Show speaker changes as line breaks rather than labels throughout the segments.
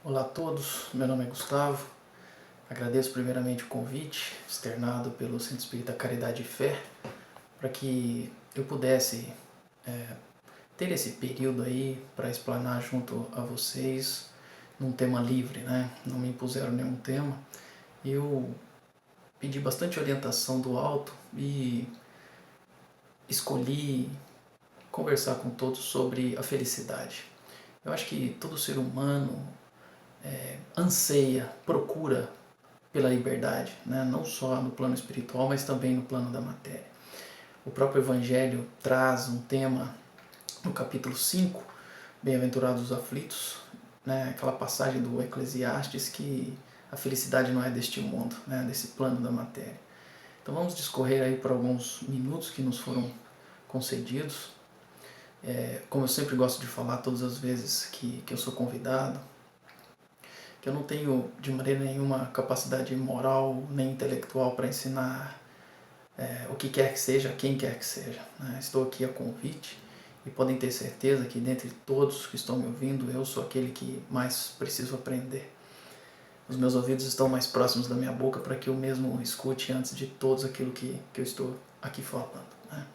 Olá a todos, meu nome é Gustavo. Agradeço primeiramente o convite externado pelo Centro Espírita Caridade e Fé para que eu pudesse ter esse período aí para explanar junto a vocês num tema livre, né? Não me impuseram nenhum tema. Eu pedi bastante orientação do alto e escolhi conversar com todos sobre a felicidade. Eu acho que todo ser humano anseia, procura pela liberdade, né? Não só no plano espiritual, mas também no plano da matéria. O próprio Evangelho traz um tema no capítulo 5, Bem-aventurados os aflitos, né? Aquela passagem do Eclesiastes que a felicidade não é deste mundo, né? Desse plano da matéria. Então vamos discorrer aí por alguns minutos que nos foram concedidos. Como eu sempre gosto de falar todas as vezes que eu sou convidado, que eu não tenho de maneira nenhuma capacidade moral nem intelectual para ensinar o que quer que seja, quem quer que seja. Né? Estou aqui a convite e podem ter certeza que dentre todos que estão me ouvindo, eu sou aquele que mais preciso aprender. Os meus ouvidos estão mais próximos da minha boca para que eu mesmo escute antes de todos aquilo que eu estou aqui falando. Né?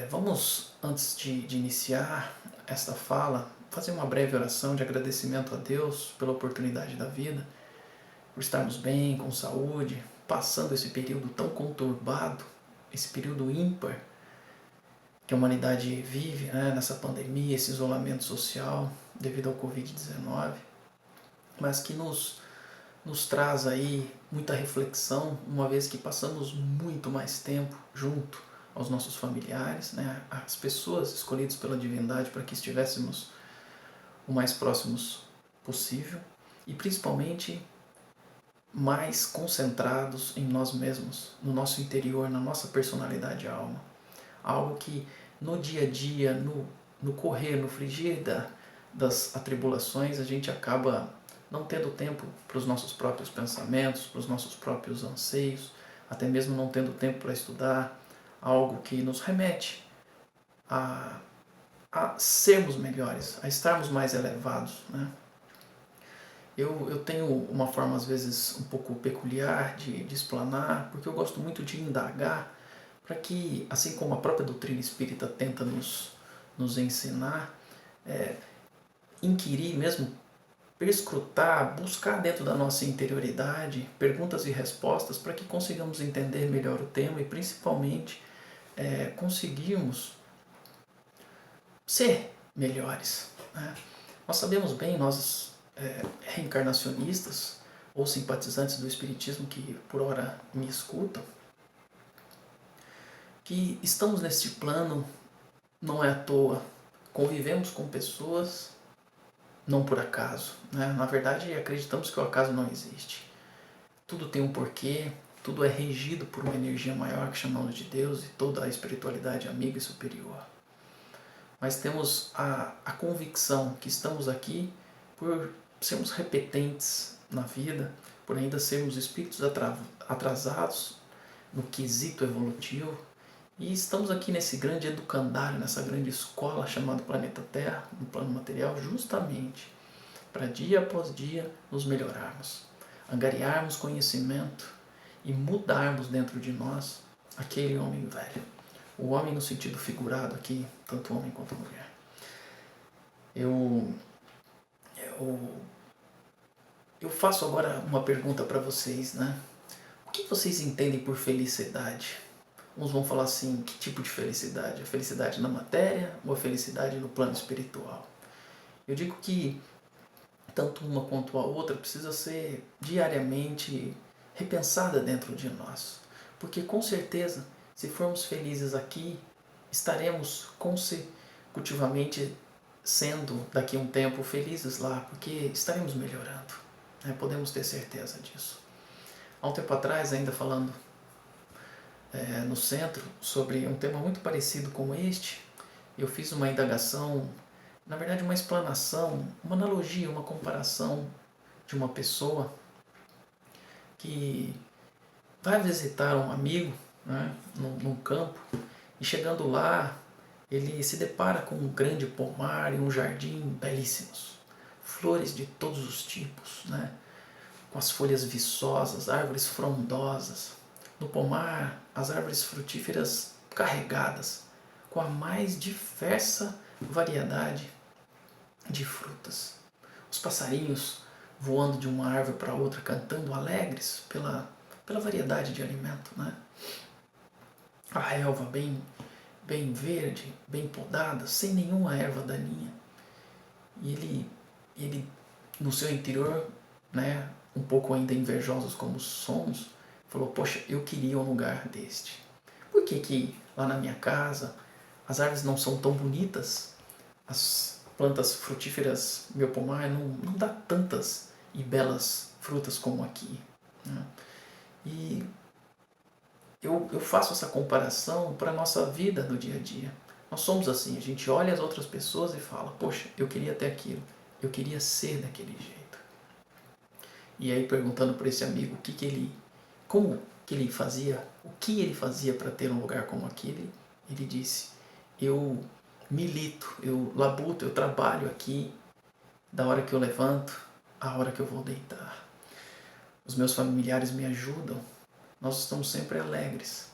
Vamos, antes de iniciar esta fala, fazer uma breve oração de agradecimento a Deus pela oportunidade da vida, por estarmos bem, com saúde, passando esse período tão conturbado, esse período ímpar que a humanidade vive, né, nessa pandemia, esse isolamento social devido ao Covid-19, mas que nos traz aí muita reflexão, uma vez que passamos muito mais tempo junto aos nossos familiares, né, as pessoas escolhidas pela divindade para que estivéssemos o mais próximos possível e principalmente mais concentrados em nós mesmos, no nosso interior, na nossa personalidade e alma. Algo que no dia a dia, no correr, no frigir das atribulações, a gente acaba não tendo tempo para os nossos próprios pensamentos, para os nossos próprios anseios, até mesmo não tendo tempo para estudar, algo que nos remete a sermos melhores, a estarmos mais elevados, né? Eu tenho uma forma, às vezes, um pouco peculiar de explanar, porque eu gosto muito de indagar, para que, assim como a própria doutrina espírita tenta nos ensinar, inquirir mesmo, perscrutar, buscar dentro da nossa interioridade perguntas e respostas para que consigamos entender melhor o tema e, principalmente, conseguirmos ser melhores. Né? Nós sabemos bem, nós reencarnacionistas ou simpatizantes do Espiritismo que por hora me escutam, que estamos neste plano não é à toa, convivemos com pessoas não por acaso. Né? Na verdade, acreditamos que o acaso não existe. Tudo tem um porquê, tudo é regido por uma energia maior que chamamos de Deus e toda a espiritualidade amiga e superior. Mas temos a convicção que estamos aqui por sermos repetentes na vida, por ainda sermos espíritos atrasados no quesito evolutivo, e estamos aqui nesse grande educandário, nessa grande escola chamada Planeta Terra, no plano material, justamente para dia após dia nos melhorarmos, angariarmos conhecimento e mudarmos dentro de nós aquele homem velho. O homem no sentido figurado aqui, tanto homem quanto mulher. Eu faço agora uma pergunta para vocês, né? O que vocês entendem por felicidade? Uns vão falar assim, que tipo de felicidade? A felicidade na matéria ou a felicidade no plano espiritual? Eu digo que tanto uma quanto a outra precisa ser diariamente repensada dentro de nós. Porque com certeza, se formos felizes aqui, estaremos consecutivamente sendo daqui a um tempo felizes lá, porque estaremos melhorando. Né? Podemos ter certeza disso. Há um tempo atrás, ainda falando no centro, sobre um tema muito parecido com este, eu fiz uma indagação, na verdade uma explanação, uma analogia, uma comparação de uma pessoa que vai visitar um amigo, né, num campo, e chegando lá ele se depara com um grande pomar e um jardim belíssimos, flores de todos os tipos, né? Com as folhas viçosas, árvores frondosas. No pomar, as árvores frutíferas carregadas, com a mais diversa variedade de frutas. Os passarinhos voando de uma árvore para outra, cantando alegres pela variedade de alimento, né? A relva bem verde, bem podada, sem nenhuma erva daninha. E ele no seu interior, né, um pouco ainda invejosos como somos, falou, poxa, eu queria um lugar deste. Por que lá na minha casa as árvores não são tão bonitas? As plantas frutíferas, meu pomar, não dá tantas e belas frutas como aqui, né? E eu faço essa comparação para a nossa vida no dia a dia. Nós somos assim, a gente olha as outras pessoas e fala, poxa, eu queria ter aquilo, eu queria ser daquele jeito. E aí perguntando para esse amigo como que ele fazia, o que ele fazia para ter um lugar como aquele, ele disse, eu milito, eu labuto, eu trabalho aqui da hora que eu levanto à hora que eu vou deitar. Os meus familiares me ajudam, nós estamos sempre alegres,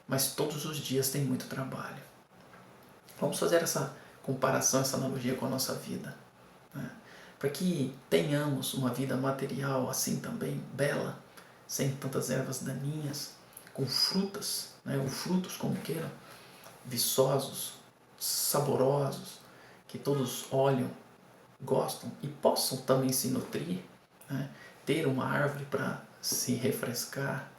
mas todos os dias tem muito trabalho. Vamos fazer essa comparação, essa analogia com a nossa vida, né? Para que tenhamos uma vida material assim também bela, sem tantas ervas daninhas, com frutas, né, ou frutos como queiram, viçosos, saborosos, que todos olham, gostam e possam também se nutrir, né, ter uma árvore para se refrescar,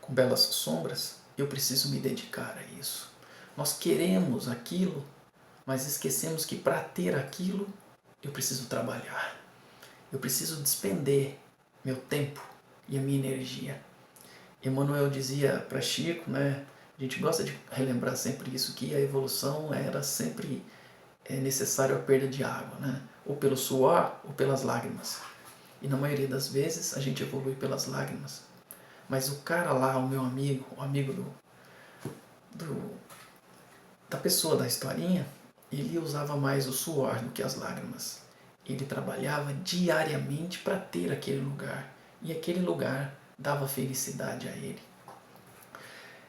com belas sombras, eu preciso me dedicar a isso. Nós queremos aquilo, mas esquecemos que para ter aquilo, eu preciso trabalhar. Eu preciso despender meu tempo e a minha energia. Emmanuel dizia para Chico, né? A gente gosta de relembrar sempre isso, que a evolução era sempre necessária a perda de água, né? Ou pelo suor ou pelas lágrimas. E na maioria das vezes a gente evolui pelas lágrimas. Mas o cara lá, o meu amigo, o amigo da pessoa da historinha, ele usava mais o suor do que as lágrimas. Ele trabalhava diariamente para ter aquele lugar. E aquele lugar dava felicidade a ele.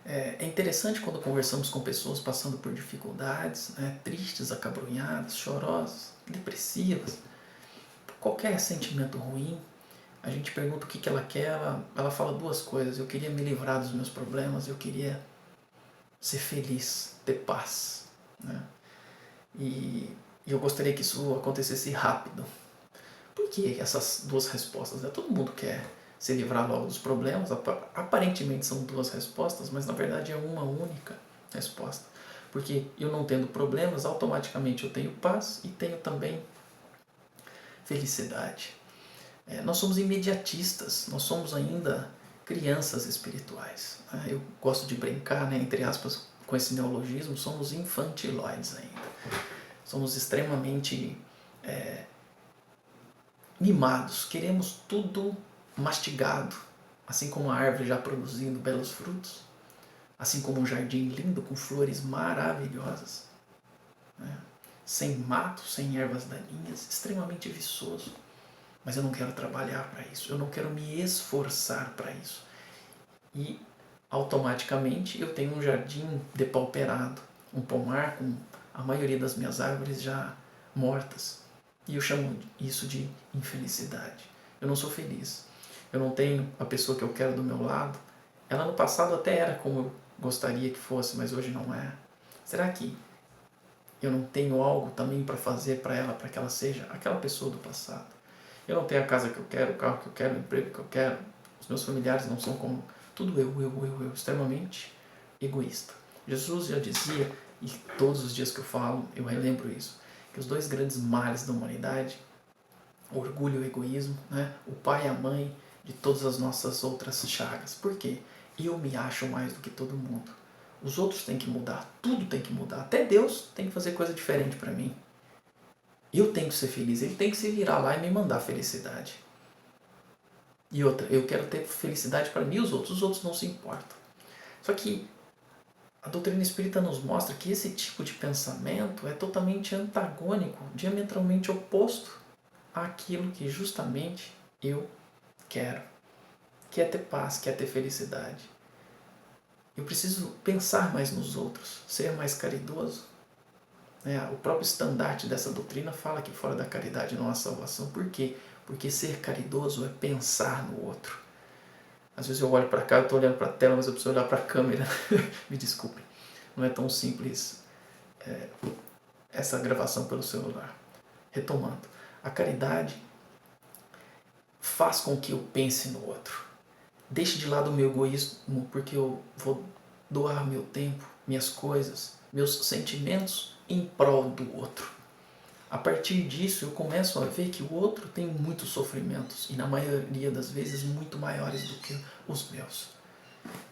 É interessante quando conversamos com pessoas passando por dificuldades, né, tristes, acabrunhadas, chorosas, depressivas, qualquer sentimento ruim, a gente pergunta o que ela quer, ela fala duas coisas. Eu queria me livrar dos meus problemas, eu queria ser feliz, ter paz, né? E eu gostaria que isso acontecesse rápido. Por que essas duas respostas? Né? Todo mundo quer se livrar logo dos problemas. Aparentemente são duas respostas, mas na verdade é uma única resposta. Porque eu não tendo problemas, automaticamente eu tenho paz e tenho também felicidade. Nós somos imediatistas, nós somos ainda crianças espirituais. Eu gosto de brincar, né, entre aspas, com esse neologismo, somos infantiloides ainda. Somos extremamente mimados, queremos tudo mastigado, assim como a árvore já produzindo belos frutos, assim como um jardim lindo com flores maravilhosas, né? Sem mato, sem ervas daninhas, extremamente viçoso. Mas eu não quero trabalhar para isso, eu não quero me esforçar para isso. E automaticamente eu tenho um jardim depauperado, um pomar com a maioria das minhas árvores já mortas. E eu chamo isso de infelicidade. Eu não sou feliz. Eu não tenho a pessoa que eu quero do meu lado. Ela no passado até era como eu gostaria que fosse, mas hoje não é. Será que eu não tenho algo também para fazer para ela, para que ela seja aquela pessoa do passado? Eu não tenho a casa que eu quero, o carro que eu quero, o emprego que eu quero. Os meus familiares não são como... Tudo eu, extremamente egoísta. Jesus já dizia, e todos os dias que eu falo, eu relembro isso, que os dois grandes males da humanidade, o orgulho e o egoísmo, né? O pai e a mãe de todas as nossas outras chagas. Por quê? Eu me acho mais do que todo mundo. Os outros têm que mudar, tudo tem que mudar. Até Deus tem que fazer coisa diferente para mim. Eu tenho que ser feliz, ele tem que se virar lá e me mandar felicidade. E outra, eu quero ter felicidade para mim e os outros não se importam. Só que a doutrina espírita nos mostra que esse tipo de pensamento é totalmente antagônico, diametralmente oposto àquilo que justamente eu quero, que é ter paz, que é ter felicidade. Eu preciso pensar mais nos outros, ser mais caridoso. O próprio estandarte dessa doutrina fala que fora da caridade não há salvação. Por quê? Porque ser caridoso é pensar no outro. Às vezes eu olho para cá, eu estou olhando para a tela, mas eu preciso olhar para a câmera. Me desculpem. Não é tão simples essa gravação pelo celular. Retomando, a caridade faz com que eu pense no outro. Deixe de lado o meu egoísmo, porque eu vou doar meu tempo, minhas coisas, meus sentimentos em prol do outro. A partir disso, eu começo a ver que o outro tem muitos sofrimentos e, na maioria das vezes, muito maiores do que os meus.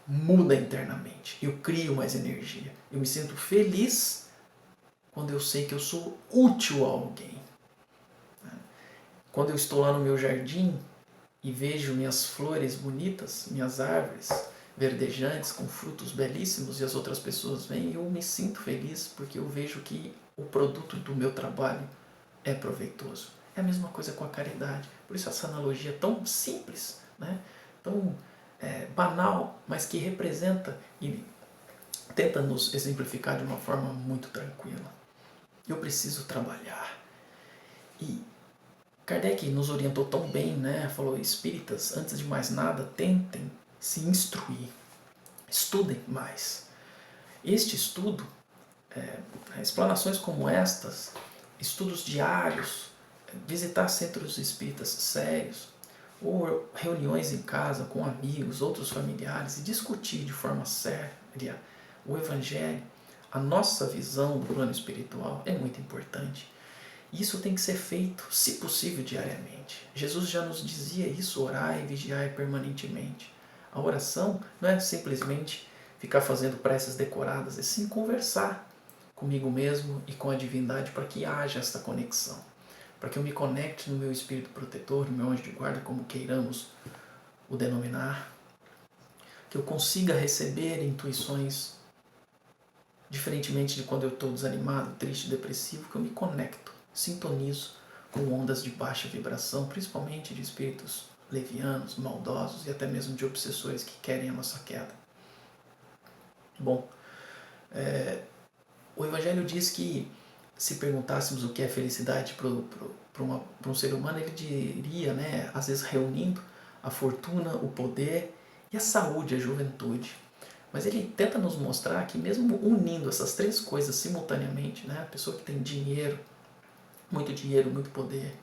Muda internamente. Eu crio mais energia. Eu me sinto feliz quando eu sei que eu sou útil a alguém. Quando eu estou lá no meu jardim e vejo minhas flores bonitas, minhas árvores verdejantes com frutos belíssimos e as outras pessoas vêm, eu me sinto feliz porque eu vejo que o produto do meu trabalho é proveitoso. É a mesma coisa com a caridade. Por isso essa analogia tão simples, né? Tão banal, mas que representa e tenta nos exemplificar de uma forma muito tranquila. Eu preciso trabalhar. E Kardec nos orientou tão bem, né? Falou, espíritas, antes de mais nada, tentem se instruir, estudem mais. Este estudo, explanações como estas, estudos diários, visitar centros espíritas sérios, ou reuniões em casa com amigos, outros familiares, e discutir de forma séria o Evangelho, a nossa visão do plano espiritual é muito importante. Isso tem que ser feito, se possível, diariamente. Jesus já nos dizia isso, orai e vigiai permanentemente. A oração não é simplesmente ficar fazendo preces decoradas, é sim conversar comigo mesmo e com a divindade para que haja esta conexão. Para que eu me conecte no meu espírito protetor, no meu anjo de guarda, como queiramos o denominar. Que eu consiga receber intuições, diferentemente de quando eu estou desanimado, triste, depressivo, que eu me conecto, sintonizo com ondas de baixa vibração, principalmente de espíritos levianos, maldosos e até mesmo de obsessores que querem a nossa queda. Bom, o Evangelho diz que se perguntássemos o que é felicidade para um ser humano, ele diria, né, às vezes reunindo a fortuna, o poder e a saúde, a juventude. Mas ele tenta nos mostrar que mesmo unindo essas três coisas simultaneamente, né, a pessoa que tem dinheiro, muito poder,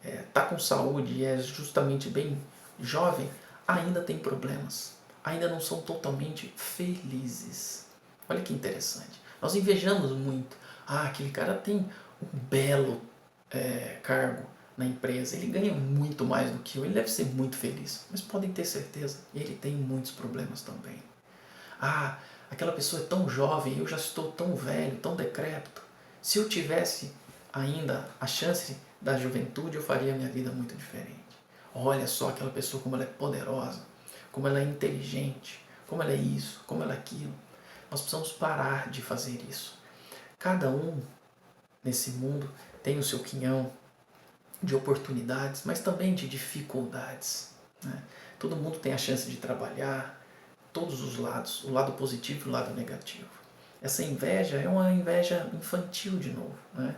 está com saúde e é justamente bem jovem, ainda tem problemas, ainda não são totalmente felizes. Olha que interessante. Nós invejamos muito. Aquele cara tem um belo cargo na empresa, ele ganha muito mais do que eu, ele deve ser muito feliz. Mas podem ter certeza, ele tem muitos problemas também. Aquela pessoa é tão jovem, eu já estou tão velho, tão decrépito. Se eu tivesse ainda a chance da juventude, eu faria a minha vida muito diferente. Olha só aquela pessoa como ela é poderosa, como ela é inteligente, como ela é isso, como ela é aquilo. Nós precisamos parar de fazer isso. Cada um nesse mundo tem o seu quinhão de oportunidades, mas também de dificuldades. Né? Todo mundo tem a chance de trabalhar, todos os lados, o lado positivo e o lado negativo. Essa inveja é uma inveja infantil de novo, né?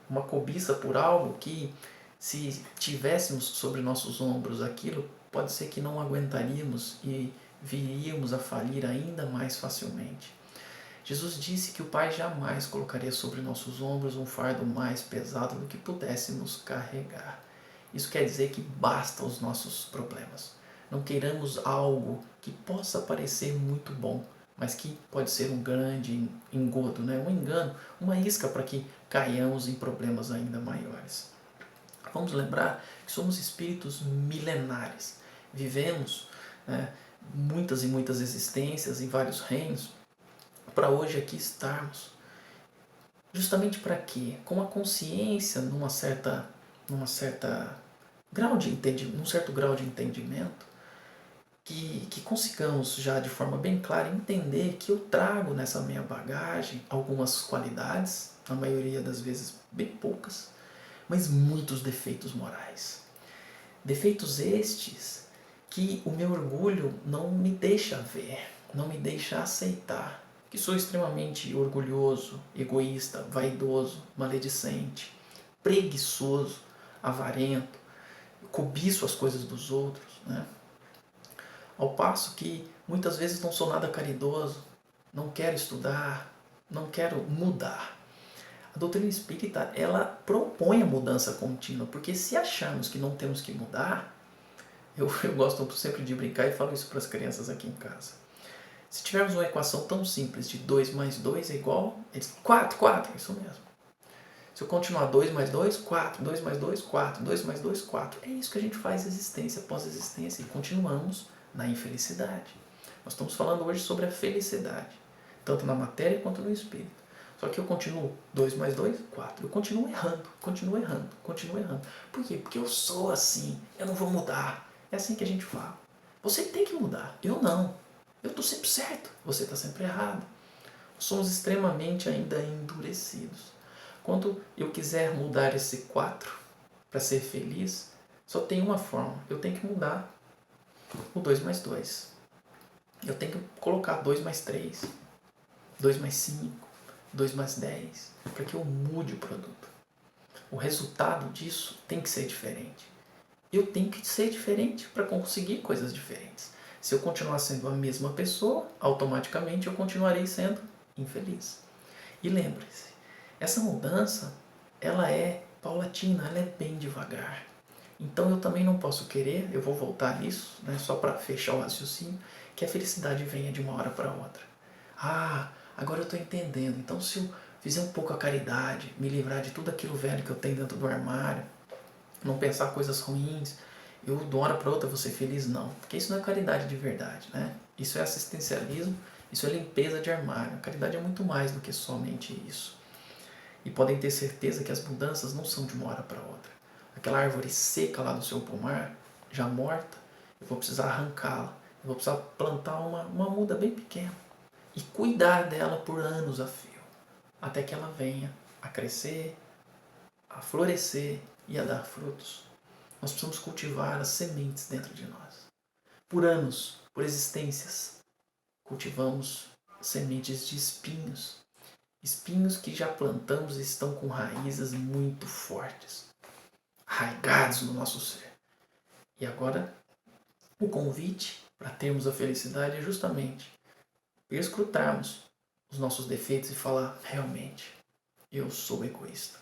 Uma cobiça por algo que, se tivéssemos sobre nossos ombros aquilo, pode ser que não aguentaríamos e viríamos a falir ainda mais facilmente. Jesus disse que o Pai jamais colocaria sobre nossos ombros um fardo mais pesado do que pudéssemos carregar. Isso quer dizer que basta os nossos problemas. Não queiramos algo que possa parecer muito bom, mas que pode ser um grande engodo, né? Um engano, uma isca para que caiamos em problemas ainda maiores. Vamos lembrar que somos espíritos milenares. Vivemos muitas e muitas existências em vários reinos para hoje aqui estarmos. Justamente para quê? Com a consciência num certo grau de entendimento, que consigamos já de forma bem clara entender que eu trago nessa minha bagagem algumas qualidades, na maioria das vezes bem poucas, mas muitos defeitos morais. Defeitos estes que o meu orgulho não me deixa ver, não me deixa aceitar. Que sou extremamente orgulhoso, egoísta, vaidoso, maledicente, preguiçoso, avarento, cobiço as coisas dos outros, né? Ao passo que muitas vezes não sou nada caridoso, não quero estudar, não quero mudar. A doutrina espírita, ela propõe a mudança contínua, porque se acharmos que não temos que mudar, eu gosto sempre de brincar e falo isso para as crianças aqui em casa. Se tivermos uma equação tão simples de 2 mais 2 é igual a 4, isso mesmo. Se eu continuar 2 mais 2, 4, 2 mais 2, 4, 2 mais 2, 4. É isso que a gente faz existência após existência e continuamos na infelicidade. Nós estamos falando hoje sobre a felicidade, tanto na matéria quanto no espírito. Só que eu continuo 2 mais 2, 4. Eu continuo errando. Por quê? Porque eu sou assim, eu não vou mudar. É assim que a gente fala. Você tem que mudar, eu não. Eu estou sempre certo, você está sempre errado. Somos extremamente ainda endurecidos. Quando eu quiser mudar esse 4 para ser feliz, só tem uma forma. Eu tenho que mudar o 2 mais 2. Eu tenho que colocar 2 mais 3, 2 mais 5, 2 mais 10, para que eu mude o produto. O resultado disso tem que ser diferente. Eu tenho que ser diferente para conseguir coisas diferentes. Se eu continuar sendo a mesma pessoa, automaticamente eu continuarei sendo infeliz. E lembre-se, essa mudança, ela é paulatina, ela é bem devagar. Então eu também não posso querer, eu vou voltar nisso, né, só para fechar o raciocínio, que a felicidade venha de uma hora para outra. Ah, agora eu estou entendendo. Então se eu fizer um pouco a caridade, me livrar de tudo aquilo velho que eu tenho dentro do armário, não pensar coisas ruins, eu de uma hora para outra vou ser feliz, não. Porque isso não é caridade de verdade, né? Isso é assistencialismo, isso é limpeza de armário. A caridade é muito mais do que somente isso. E podem ter certeza que as mudanças não são de uma hora para outra. Aquela árvore seca lá do seu pomar, já morta, eu vou precisar arrancá-la. Eu vou precisar plantar uma muda bem pequena e cuidar dela por anos a fio, até que ela venha a crescer, a florescer e a dar frutos. Nós precisamos cultivar as sementes dentro de nós. Por anos, por existências, cultivamos sementes de espinhos. Espinhos que já plantamos e estão com raízes muito fortes, arraigados no nosso ser. E agora, o convite para termos a felicidade é justamente escrutarmos os nossos defeitos e falar: realmente, eu sou egoísta.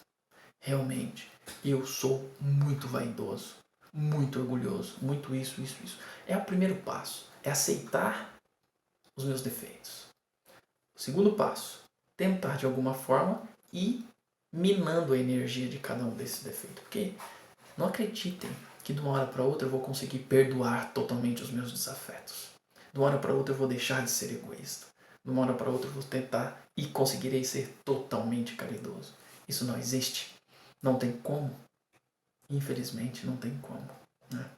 Realmente, eu sou muito vaidoso, muito orgulhoso, muito isso. É o primeiro passo, é aceitar os meus defeitos. O segundo passo, tentar de alguma forma ir minando a energia de cada um desses defeitos. Porque não acreditem que de uma hora para outra eu vou conseguir perdoar totalmente os meus desafetos. De uma hora para outra eu vou deixar de ser egoísta. De uma hora para outra eu vou tentar e conseguirei ser totalmente caridoso. Isso não existe. Não tem como. Infelizmente, não tem como. Né?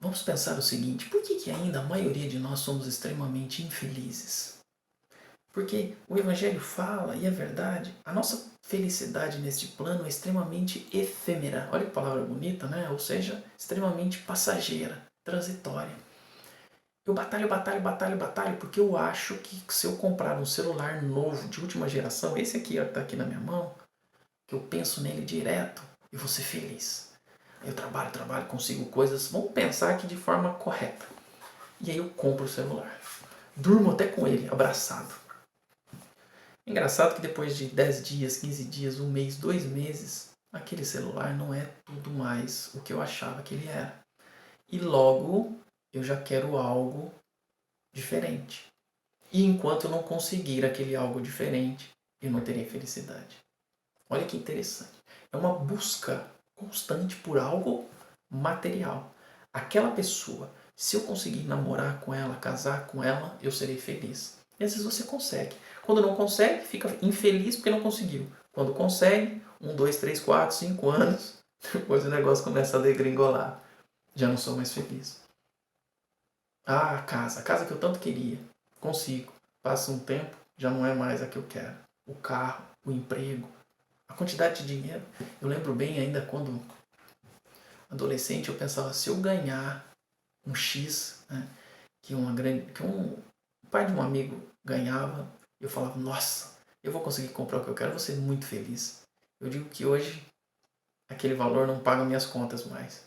Vamos pensar o seguinte: por que ainda a maioria de nós somos extremamente infelizes? Porque o Evangelho fala, e é verdade, a nossa felicidade neste plano é extremamente efêmera. Olha que palavra bonita, né? Ou seja, extremamente passageira, transitória. Eu batalho, porque eu acho que se eu comprar um celular novo, de última geração, esse aqui está aqui na minha mão, que eu penso nele direto, eu vou ser feliz. Eu trabalho, consigo coisas, vamos pensar aqui de forma correta. E aí eu compro o celular. Durmo até com ele, abraçado. Engraçado que depois de 10 dias, 15 dias, um mês, 2 meses, aquele celular não é tudo mais o que eu achava que ele era. E logo eu já quero algo diferente. E enquanto eu não conseguir aquele algo diferente, eu não terei felicidade. Olha que interessante. É uma busca constante por algo material. Aquela pessoa, se eu conseguir namorar com ela, casar com ela, eu serei feliz. E às vezes você consegue. Quando não consegue, fica infeliz porque não conseguiu. Quando consegue, 1, 2, 3, 4, 5 anos, depois o negócio começa a degringolar. Já não sou mais feliz. Ah, a casa que eu tanto queria. Consigo. Passa um tempo, já não é mais a que eu quero. O carro, o emprego, a quantidade de dinheiro. Eu lembro bem ainda quando adolescente eu pensava, se eu ganhar um X, né, que um pai de um amigo ganhava, eu falava, nossa, eu vou conseguir comprar o que eu quero, vou ser muito feliz. Eu digo que hoje aquele valor não paga minhas contas mais.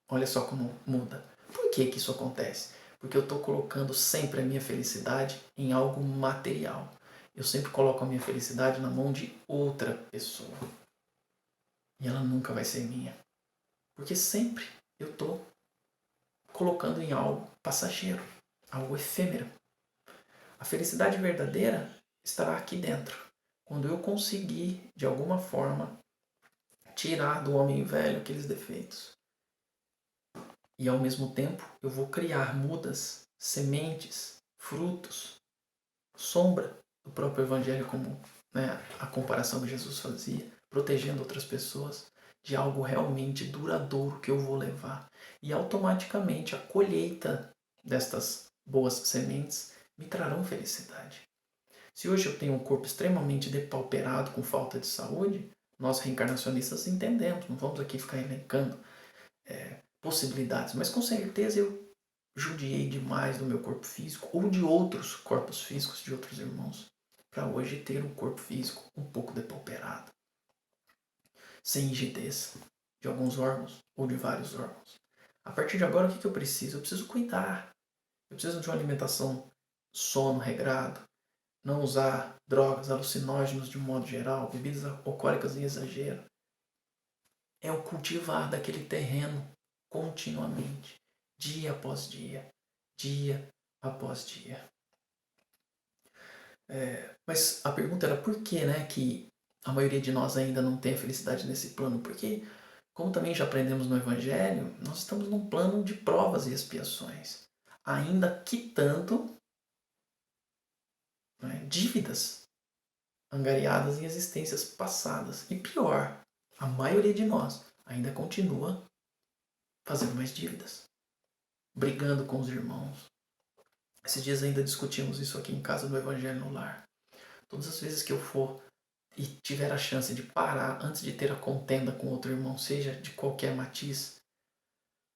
Olha só como muda. Por que que isso acontece? Porque eu estou colocando sempre a minha felicidade em algo material. Eu sempre coloco a minha felicidade na mão de outra pessoa. E ela nunca vai ser minha. Porque sempre eu estou colocando em algo passageiro, algo efêmero. A felicidade verdadeira estará aqui dentro. Quando eu conseguir, de alguma forma, tirar do homem velho aqueles defeitos. E ao mesmo tempo eu vou criar mudas, sementes, frutos, sombra do próprio Evangelho, como, né, a comparação que Jesus fazia, protegendo outras pessoas de algo realmente duradouro que eu vou levar. E automaticamente a colheita destas boas sementes me trarão felicidade. Se hoje eu tenho um corpo extremamente depauperado, com falta de saúde, nós reencarnacionistas entendemos, não vamos aqui ficar elencando possibilidades, mas com certeza eu judiei demais do meu corpo físico ou de outros corpos físicos de outros irmãos para hoje ter um corpo físico um pouco depauperado, sem rigidez de alguns órgãos ou de vários órgãos. A partir de agora, o que eu preciso? Eu preciso cuidar. Eu preciso de uma alimentação, sono regrado, não usar drogas, alucinógenos de um modo geral, bebidas alcoólicas em exagero. É o cultivar daquele terreno continuamente, dia após dia, dia após dia. Mas a pergunta era por que, né, que a maioria de nós ainda não tem a felicidade nesse plano? Porque, como também já aprendemos no Evangelho, nós estamos num plano de provas e expiações, ainda quitando, né, dívidas angariadas em existências passadas. E pior, a maioria de nós ainda continua fazendo mais dívidas, brigando com os irmãos. Esses dias ainda discutimos isso aqui em casa do Evangelho no Lar. Todas as vezes que eu for e tiver a chance de parar antes de ter a contenda com outro irmão, seja de qualquer matiz,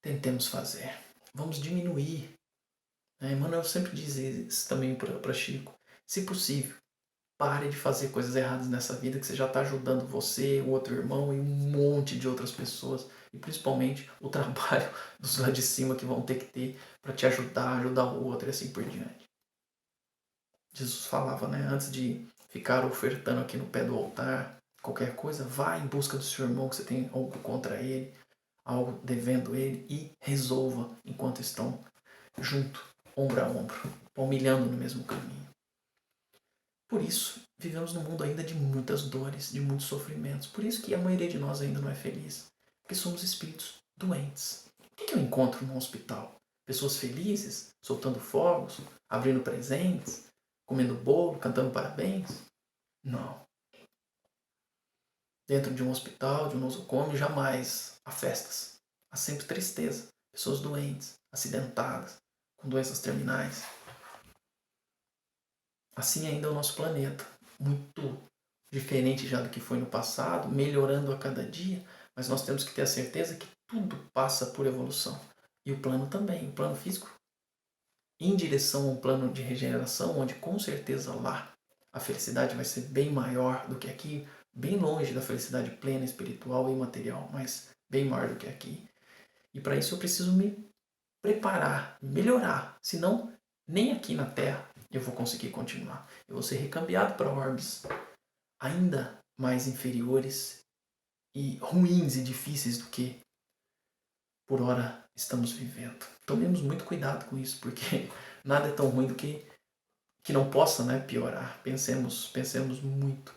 tentemos fazer. Vamos diminuir. Emmanuel sempre diz isso também para Chico. Se possível, pare de fazer coisas erradas nessa vida, que você já está ajudando você, o outro irmão e um monte de outras pessoas. E principalmente o trabalho dos lá de cima que vão ter que ter para te ajudar, ajudar o outro e assim por diante. Jesus falava, né, antes de ficar ofertando aqui no pé do altar, qualquer coisa, vá em busca do seu irmão que você tem algo contra ele, algo devendo ele, e resolva enquanto estão junto, ombro a ombro, palmilhando no mesmo caminho. Por isso, vivemos num mundo ainda de muitas dores, de muitos sofrimentos. Por isso que a maioria de nós ainda não é feliz. Porque somos espíritos doentes. O que eu encontro num hospital? Pessoas felizes, soltando fogos, abrindo presentes, comendo bolo, cantando parabéns? Não. Dentro de um hospital, de um nosocomio, jamais há festas. Há sempre tristeza. Pessoas doentes, acidentadas, com doenças terminais. Assim ainda é o nosso planeta. Muito diferente já do que foi no passado, melhorando a cada dia, mas nós temos que ter a certeza que tudo passa por evolução. E o plano também, o plano físico, em direção a um plano de regeneração, onde com certeza lá a felicidade vai ser bem maior do que aqui, bem longe da felicidade plena, espiritual e material, mas bem maior do que aqui. E para isso eu preciso me preparar, melhorar, senão nem aqui na Terra eu vou conseguir continuar. Eu vou ser recambiado para orbes ainda mais inferiores e ruins e difíceis do que por hora estamos vivendo. Tomemos muito cuidado com isso, porque nada é tão ruim do que não possa, né, piorar. Pensemos muito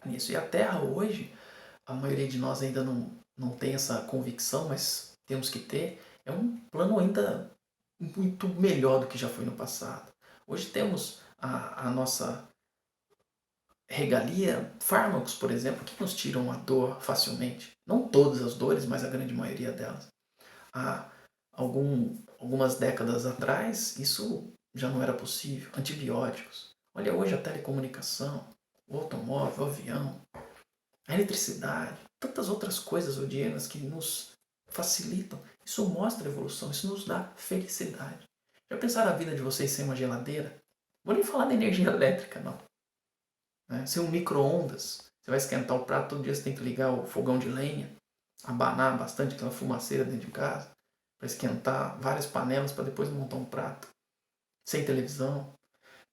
nisso. E a Terra hoje, a maioria de nós ainda não tem essa convicção, mas temos que ter, é um plano ainda muito melhor do que já foi no passado. Hoje temos a nossa regalia, fármacos, por exemplo, que nos tiram a dor facilmente. Não todas as dores, mas a grande maioria delas. Há algumas décadas atrás, isso já não era possível. Antibióticos. Olha hoje a telecomunicação, o automóvel, o avião, a eletricidade, tantas outras coisas odianas que nos facilitam. Isso mostra a evolução, isso nos dá felicidade. Já pensaram a vida de vocês sem uma geladeira? Vou nem falar da energia elétrica, não. Né? Sem um micro-ondas, você vai esquentar o prato, todo dia você tem que ligar o fogão de lenha, abanar bastante aquela fumaceira dentro de casa, para esquentar várias panelas para depois montar um prato. Sem televisão.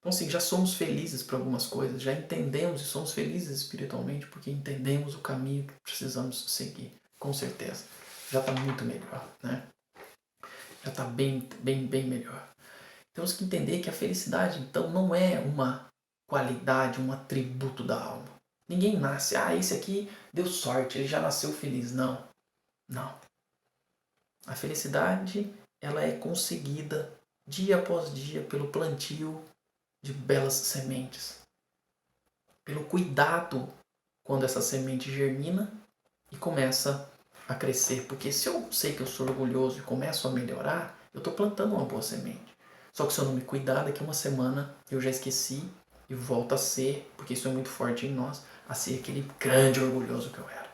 Então, assim, já somos felizes para algumas coisas, já entendemos e somos felizes espiritualmente porque entendemos o caminho que precisamos seguir, com certeza. Já está muito melhor, né? Já está bem melhor. Temos que entender que a felicidade, então, não é uma qualidade, um atributo da alma. Ninguém nasce, esse aqui deu sorte, ele já nasceu feliz. Não, não. A felicidade, ela é conseguida dia após dia pelo plantio de belas sementes. Pelo cuidado quando essa semente germina e começa a crescer. Porque se eu sei que eu sou orgulhoso e começo a melhorar, eu estou plantando uma boa semente. Só que se eu não me cuidar, daqui a uma semana eu já esqueci e volto a ser, porque isso é muito forte em nós, a ser aquele grande orgulhoso que eu era.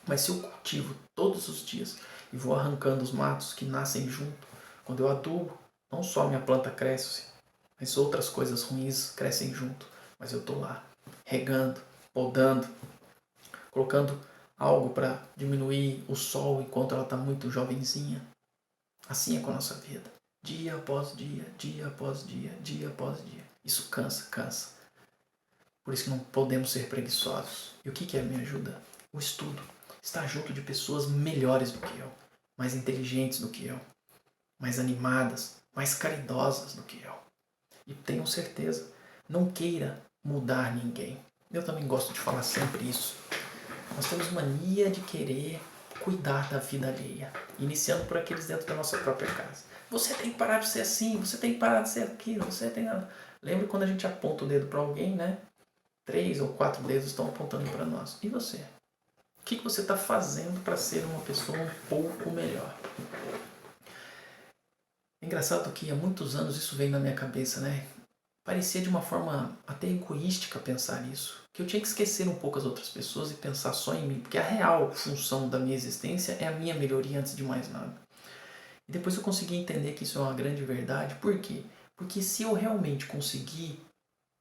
Mas se eu cultivo todos os dias e vou arrancando os matos que nascem junto, quando eu adubo, não só minha planta cresce, mas outras coisas ruins crescem junto. Mas eu estou lá, regando, podando, colocando algo para diminuir o sol enquanto ela está muito jovenzinha. Assim é com a nossa vida. Dia após dia, dia após dia, dia após dia. Isso cansa, cansa. Por isso que não podemos ser preguiçosos. E o que me ajuda? O estudo. Estar junto de pessoas melhores do que eu, mais inteligentes do que eu, mais animadas, mais caridosas do que eu. E tenham certeza, não queira mudar ninguém. Eu também gosto de falar sempre isso. Nós temos mania de querer cuidar da vida alheia, iniciando por aqueles dentro da nossa própria casa. Você tem que parar de ser assim, você tem que parar de ser aquilo, você tem... Lembra quando a gente aponta o dedo para alguém, né? 3 ou 4 dedos estão apontando para nós. E você? O que você está fazendo para ser uma pessoa um pouco melhor? É engraçado que há muitos anos isso veio na minha cabeça, né? Parecia de uma forma até egoística pensar isso. Que eu tinha que esquecer um pouco as outras pessoas e pensar só em mim. Porque a real função da minha existência é a minha melhoria antes de mais nada. E depois eu consegui entender que isso é uma grande verdade. Por quê? Porque se eu realmente conseguir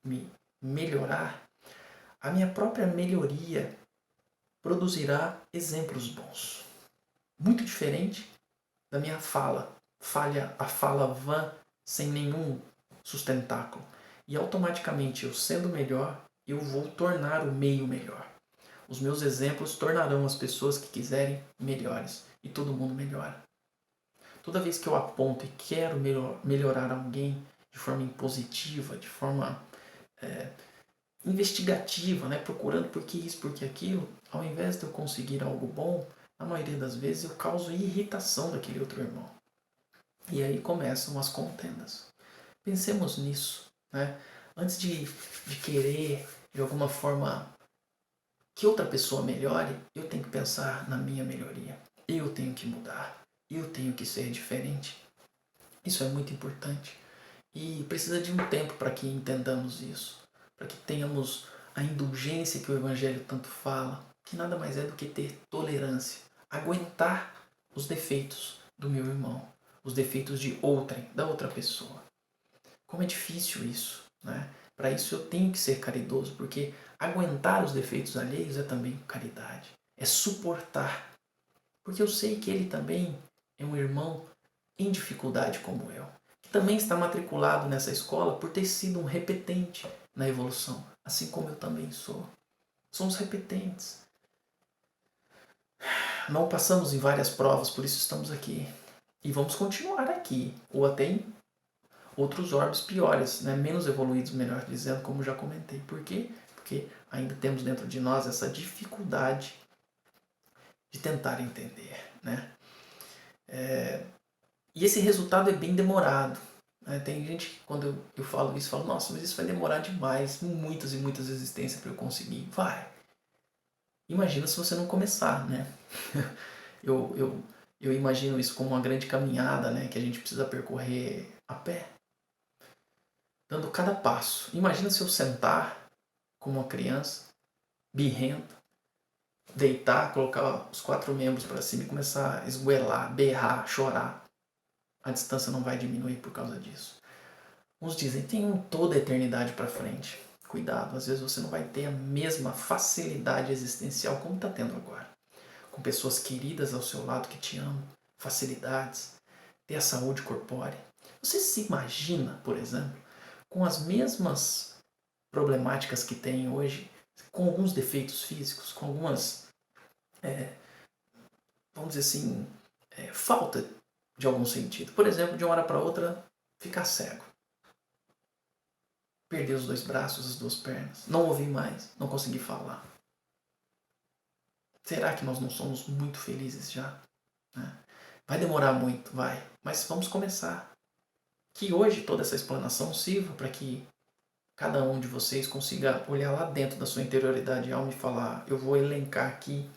me melhorar, a minha própria melhoria produzirá exemplos bons. Muito diferente da minha fala. A fala vã, sem nenhum sustentáculo. E automaticamente, eu sendo melhor, eu vou tornar o meio melhor. Os meus exemplos tornarão as pessoas que quiserem melhores. E todo mundo melhora. Toda vez que eu aponto e quero melhorar alguém de forma impositiva, de forma investigativa, né? Procurando por que isso, por que aquilo, ao invés de eu conseguir algo bom, na maioria das vezes eu causo irritação daquele outro irmão. E aí começam as contendas. Pensemos nisso, né? Antes de querer, de alguma forma, que outra pessoa melhore, eu tenho que pensar na minha melhoria. Eu tenho que mudar. Eu tenho que ser diferente. Isso é muito importante. E precisa de um tempo para que entendamos isso. Para que tenhamos a indulgência que o Evangelho tanto fala, que nada mais é do que ter tolerância. Aguentar os defeitos do meu irmão. Os defeitos de outrem, da outra pessoa. Como é difícil isso, né? Para isso eu tenho que ser caridoso, porque aguentar os defeitos alheios é também caridade. É suportar. Porque eu sei que ele também é um irmão em dificuldade como eu. Que também está matriculado nessa escola por ter sido um repetente na evolução. Assim como eu também sou. Somos repetentes. Não passamos em várias provas, por isso estamos aqui. E vamos continuar aqui. Ou até em outros orbes piores, né? Menos evoluídos, melhor dizendo, como já comentei. Por quê? Porque ainda temos dentro de nós essa dificuldade de tentar entender, né? E esse resultado é bem demorado, né? Tem gente que quando eu falo isso, fala, nossa, mas isso vai demorar demais, muitas e muitas existências para eu conseguir. Vai! Imagina se você não começar, né? eu imagino isso como uma grande caminhada, né? Que a gente precisa percorrer a pé. dando cada passo. Imagina se eu sentar como uma criança, birrenta, deitar, colocar os 4 membros para cima e começar a esgoelar, berrar, chorar. A distância não vai diminuir por causa disso. Uns dizem, tem toda a eternidade para frente. Cuidado, às vezes você não vai ter a mesma facilidade existencial como está tendo agora. Com pessoas queridas ao seu lado que te amam, facilidades, ter a saúde corpórea. Você se imagina, por exemplo, com as mesmas problemáticas que tem hoje, com alguns defeitos físicos, com algumas, vamos dizer assim, falta de algum sentido. Por exemplo, de uma hora para outra, ficar cego. Perder os 2 braços, as 2 pernas. Não ouvir mais, não conseguir falar. Será que nós não somos muito felizes já? Vai demorar muito, vai. Mas vamos começar. Que hoje toda essa explanação sirva para que cada um de vocês consiga olhar lá dentro da sua interioridade e alma e falar, eu vou elencar aqui,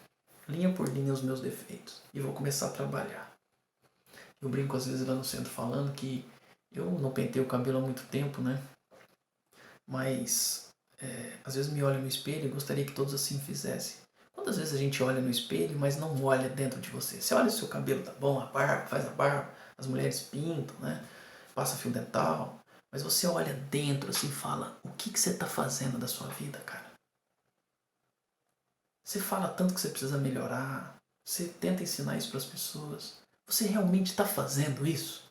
linha por linha, os meus defeitos. E vou começar a trabalhar. Eu brinco às vezes lá no centro falando que eu não pentei o cabelo há muito tempo, né? Mas às vezes me olho no espelho e gostaria que todos assim fizessem. Quantas vezes a gente olha no espelho, mas não olha dentro de você? Você olha se o seu cabelo tá bom, a barba, faz a barba, as mulheres pintam, né? Passa fio dental. Mas você olha dentro assim e fala, o que você tá fazendo da sua vida, cara? Você fala tanto que você precisa melhorar. Você tenta ensinar isso para as pessoas. Você realmente está fazendo isso?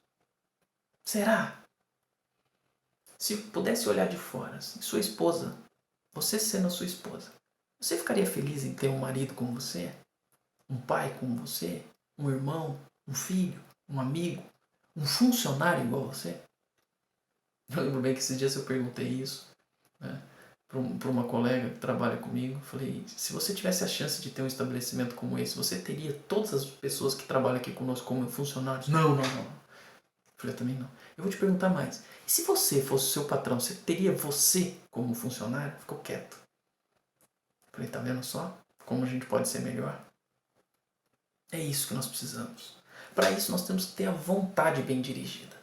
Será? Se pudesse olhar de fora, assim, sua esposa, você sendo a sua esposa, você ficaria feliz em ter um marido como você? Um pai como você? Um irmão? Um filho? Um amigo? Um funcionário igual você? Eu lembro bem que esses dias eu perguntei isso, né, para uma colega que trabalha comigo. Falei, se você tivesse a chance de ter um estabelecimento como esse, você teria todas as pessoas que trabalham aqui conosco como funcionários? Não, não, não. Falei, eu também não. Eu vou te perguntar mais. E se você fosse o seu patrão, você teria você como funcionário? Ficou quieto. Falei, tá vendo só como a gente pode ser melhor? É isso que nós precisamos. Para isso nós temos que ter a vontade bem dirigida.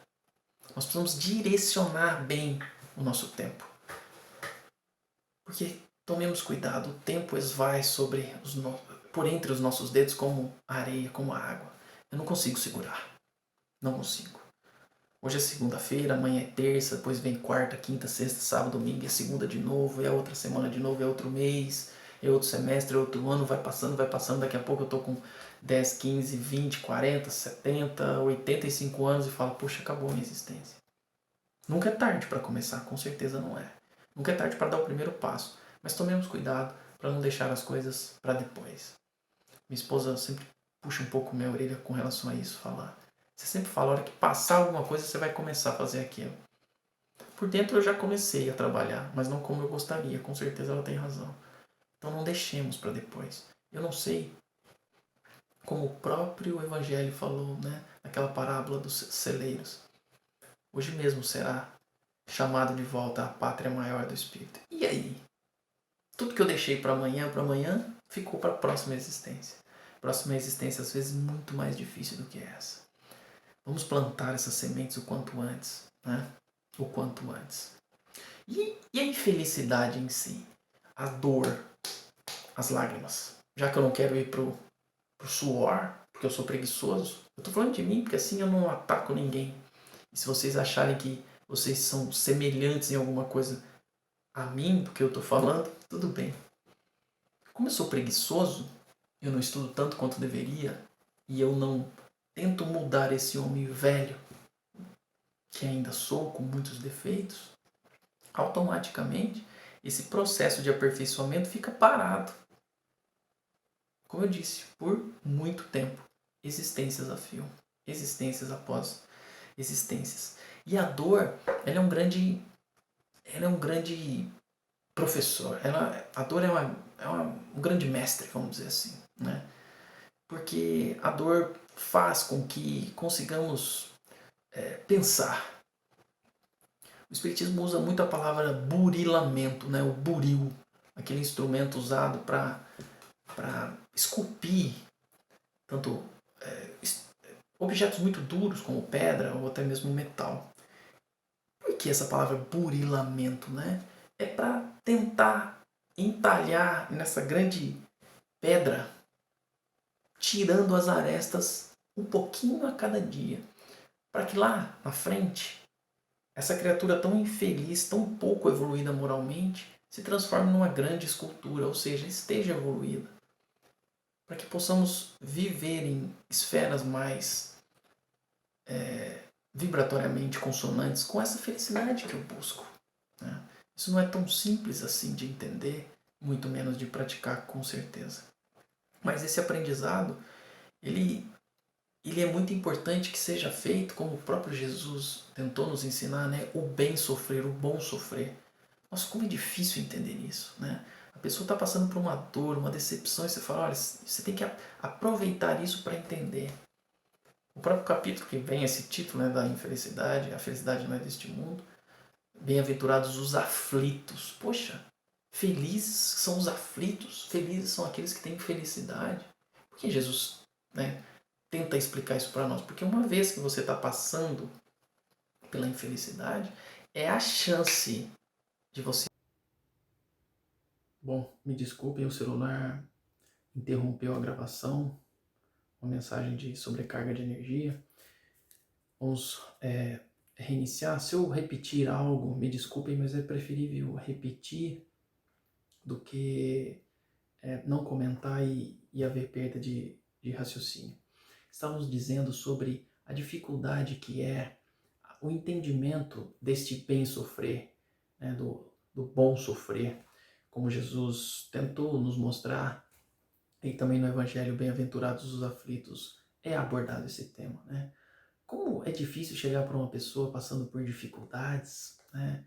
Nós precisamos direcionar bem o nosso tempo. Porque tomemos cuidado, o tempo esvai por entre os nossos dedos como a areia, como a água. Eu não consigo segurar. Não consigo. Hoje é segunda-feira, amanhã é terça, depois vem quarta, quinta, sexta, sábado, domingo, é segunda de novo, é outra semana de novo, é outro mês, é outro semestre, é outro ano, vai passando, daqui a pouco eu tô com 10, 15, 20, 40, 70, 85 anos e falo, puxa, acabou a minha existência. Nunca é tarde para começar, com certeza não é. Nunca é tarde para dar o primeiro passo, mas tomemos cuidado para não deixar as coisas para depois. Minha esposa sempre puxa um pouco minha orelha com relação a isso, fala, você sempre fala, a hora que passar alguma coisa você vai começar a fazer aquilo. Por dentro eu já comecei a trabalhar, mas não como eu gostaria, com certeza ela tem razão. Então não deixemos para depois. Eu não sei como o próprio Evangelho falou, né, naquela parábola dos celeiros. Hoje mesmo será chamado de volta à pátria maior do Espírito. E aí? Tudo que eu deixei para amanhã, ficou para a próxima existência. Próxima existência às vezes muito mais difícil do que essa. Vamos plantar essas sementes o quanto antes, né? O quanto antes. E a infelicidade em si? A dor, as lágrimas. Já que eu não quero ir pro suor, porque eu sou preguiçoso, eu tô falando de mim, porque assim eu não ataco ninguém. E se vocês acharem que vocês são semelhantes em alguma coisa a mim, do que eu tô falando, tudo bem. Como eu sou preguiçoso, eu não estudo tanto quanto deveria, e eu não tento mudar esse homem velho, que ainda sou, com muitos defeitos, automaticamente esse processo de aperfeiçoamento fica parado. Como eu disse, por muito tempo, existências a fio, existências após existências. E a dor, ela é um grande professor. A dor é um grande mestre, vamos dizer assim, né? Porque a dor faz com que consigamos pensar. O Espiritismo usa muito a palavra burilamento, né? O buril, aquele instrumento usado para esculpir tanto objetos muito duros como pedra ou até mesmo metal. Por Por que essa palavra burilamento, né? É para tentar entalhar nessa grande pedra, tirando as arestas um pouquinho a cada dia, para que lá na frente essa criatura tão infeliz, tão pouco evoluída moralmente, se transforme numa grande escultura, ou seja, esteja evoluída, para que possamos viver em esferas mais vibratoriamente consonantes com essa felicidade que eu busco, né? Isso não é tão simples assim de entender, muito menos de praticar com certeza. Mas esse aprendizado, ele é muito importante que seja feito, como o próprio Jesus tentou nos ensinar, né? O bem sofrer, o bom sofrer. Nossa, como é difícil entender isso, né? A pessoa está passando por uma dor, uma decepção, e você fala, olha, você tem que aproveitar isso para entender. O próprio capítulo que vem esse título, né, da infelicidade, a felicidade não é deste mundo, bem-aventurados os aflitos. Poxa, felizes são os aflitos, felizes são aqueles que têm felicidade. Por que Jesus, né, tenta explicar isso para nós? Porque uma vez que você está passando pela infelicidade, é a chance de você... Bom, me desculpem, o celular interrompeu a gravação, uma mensagem de sobrecarga de energia. Vamos reiniciar. Se eu repetir algo, me desculpem, mas é preferível repetir do que não comentar e haver perda de raciocínio. Estávamos dizendo sobre a dificuldade que é o entendimento deste bem sofrer, né, do bom sofrer, como Jesus tentou nos mostrar, e também no Evangelho, bem-aventurados os aflitos, é abordado esse tema, né? Como é difícil chegar para uma pessoa passando por dificuldades, né,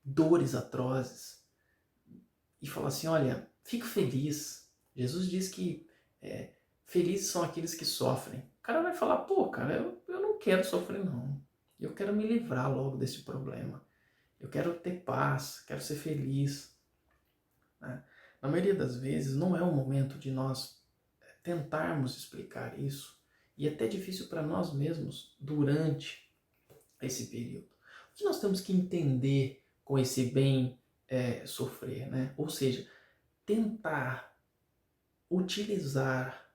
dores atrozes, e falar assim, olha, fique feliz. Jesus diz que felizes são aqueles que sofrem. O cara vai falar, pô, cara, eu não quero sofrer não. Eu quero me livrar logo desse problema. Eu quero ter paz, quero ser feliz, né? Na maioria das vezes não é o momento de nós tentarmos explicar isso, e é até difícil para nós mesmos durante esse período. O que nós temos que entender com esse bem sofrer, né? Ou seja, tentar utilizar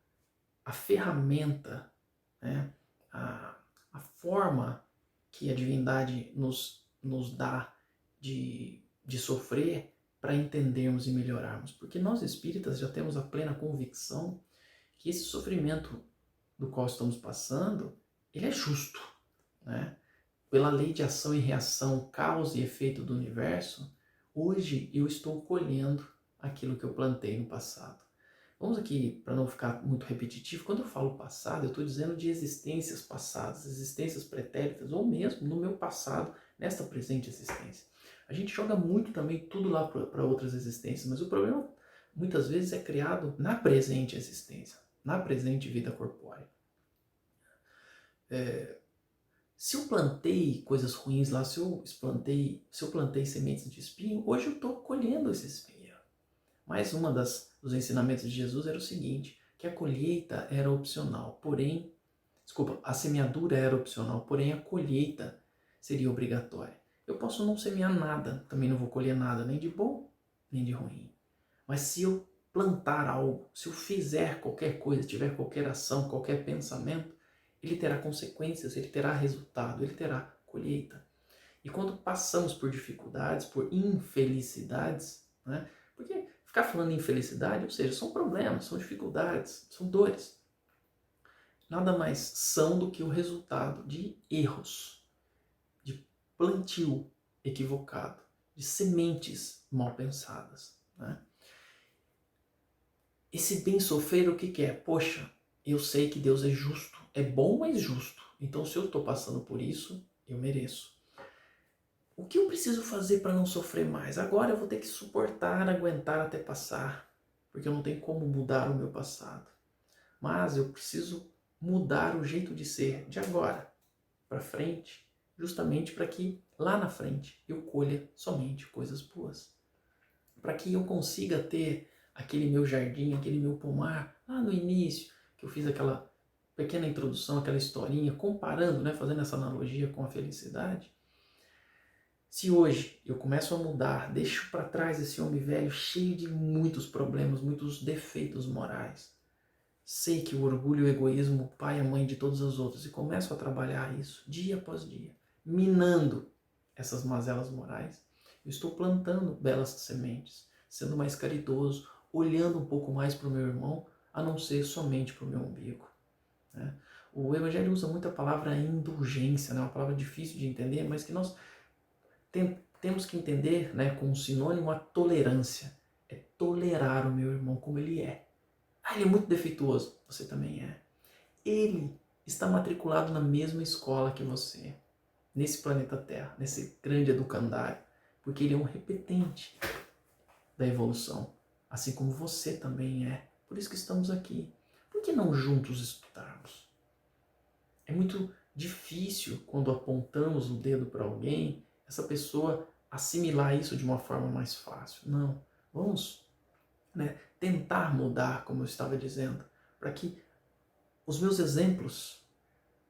a ferramenta, né? a forma que a divindade nos dá de sofrer para entendermos e melhorarmos. Porque nós espíritas já temos a plena convicção que esse sofrimento do qual estamos passando, ele é justo, né? Pela lei de ação e reação, causa e efeito do universo, hoje eu estou colhendo aquilo que eu plantei no passado. Vamos aqui, para não ficar muito repetitivo, quando eu falo passado, eu estou dizendo de existências passadas, existências pretéritas, ou mesmo no meu passado, nesta presente existência. A gente joga muito também tudo lá para outras existências, mas o problema muitas vezes é criado na presente existência, na presente vida corpórea. Se eu plantei coisas ruins lá, se eu plantei sementes de espinho, hoje eu estou colhendo esse espinho. Mas uma dos ensinamentos de Jesus era o seguinte, que a colheita era opcional, a semeadura era opcional, porém a colheita seria obrigatória. Eu posso não semear nada, também não vou colher nada, nem de bom, nem de ruim. Mas se eu plantar algo, se eu fizer qualquer coisa, tiver qualquer ação, qualquer pensamento, ele terá consequências, ele terá resultado, ele terá colheita. E quando passamos por dificuldades, por infelicidades, né? Porque ficar falando em infelicidade, ou seja, são problemas, são dificuldades, são dores. Nada mais são do que o resultado de erros, de plantio equivocado, de sementes mal pensadas, né? Esse bem sofrer, o que é? Poxa, eu sei que Deus é justo, é bom, mas justo. Então, se eu estou passando por isso, eu mereço. O que eu preciso fazer para não sofrer mais? Agora eu vou ter que suportar, aguentar até passar, porque eu não tenho como mudar o meu passado. Mas eu preciso mudar o jeito de ser de agora para frente, justamente para que lá na frente eu colha somente coisas boas. Para que eu consiga ter aquele meu jardim, aquele meu pomar, lá no início, que eu fiz aquela pequena introdução, aquela historinha, comparando, né, fazendo essa analogia com a felicidade. Se hoje eu começo a mudar, deixo para trás esse homem velho cheio de muitos problemas, muitos defeitos morais, sei que o orgulho e o egoísmo, o pai e a mãe de todos os outros, e começo a trabalhar isso dia após dia, minando essas mazelas morais, eu estou plantando belas sementes, sendo mais caridoso, olhando um pouco mais para o meu irmão, a não ser somente para o meu umbigo. Né? O Evangelho usa muito a palavra indulgência, né? Uma palavra difícil de entender, mas que nós temos que entender, né, com um sinônimo a tolerância. É tolerar o meu irmão como ele é. Ah, ele é muito defeituoso. Você também é. Ele está matriculado na mesma escola que você, nesse planeta Terra, nesse grande educandário, porque ele é um repetente da evolução, assim como você também é. Por isso que estamos aqui. Por que não juntos estudarmos? É muito difícil quando apontamos o dedo para alguém, essa pessoa assimilar isso de uma forma mais fácil. Não, vamos, né, tentar mudar, como eu estava dizendo, para que os meus exemplos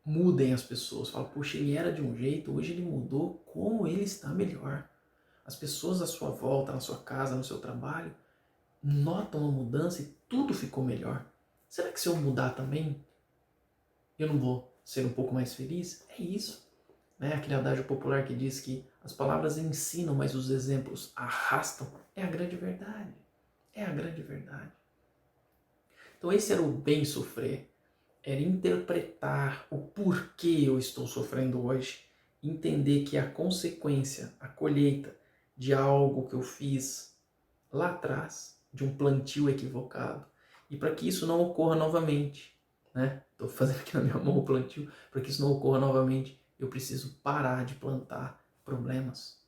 mudem as pessoas. Fala, poxa, ele era de um jeito, hoje ele mudou, como ele está melhor. As pessoas à sua volta, na sua casa, no seu trabalho, notam a mudança e tudo ficou melhor. Será que se eu mudar também, eu não vou ser um pouco mais feliz? É isso. Né? Aquele adágio popular que diz que as palavras ensinam, mas os exemplos arrastam. É a grande verdade. É a grande verdade. Então esse era o bem sofrer. Era interpretar o porquê eu estou sofrendo hoje. Entender que a consequência, a colheita de algo que eu fiz lá atrás, de um plantio equivocado. E para que isso não ocorra novamente, né? Estou fazendo aqui na minha mão o plantio, para que isso não ocorra novamente, eu preciso parar de plantar problemas.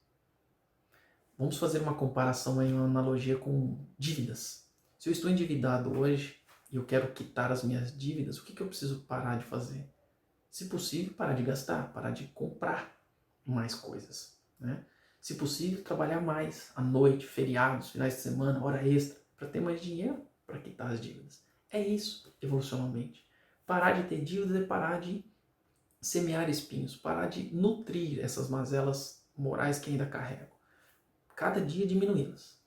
Vamos fazer uma comparação aí, uma analogia com dívidas. Se eu estou endividado hoje e eu quero quitar as minhas dívidas, o que eu preciso parar de fazer? Se possível, parar de gastar, parar de comprar mais coisas, né? Se possível, trabalhar mais à noite, feriados, finais de semana, hora extra, para ter mais dinheiro para quitar as dívidas. É isso, evolucionalmente. Parar de ter dívidas é parar de semear espinhos, parar de nutrir essas mazelas morais que ainda carrego. Cada dia diminuí-las.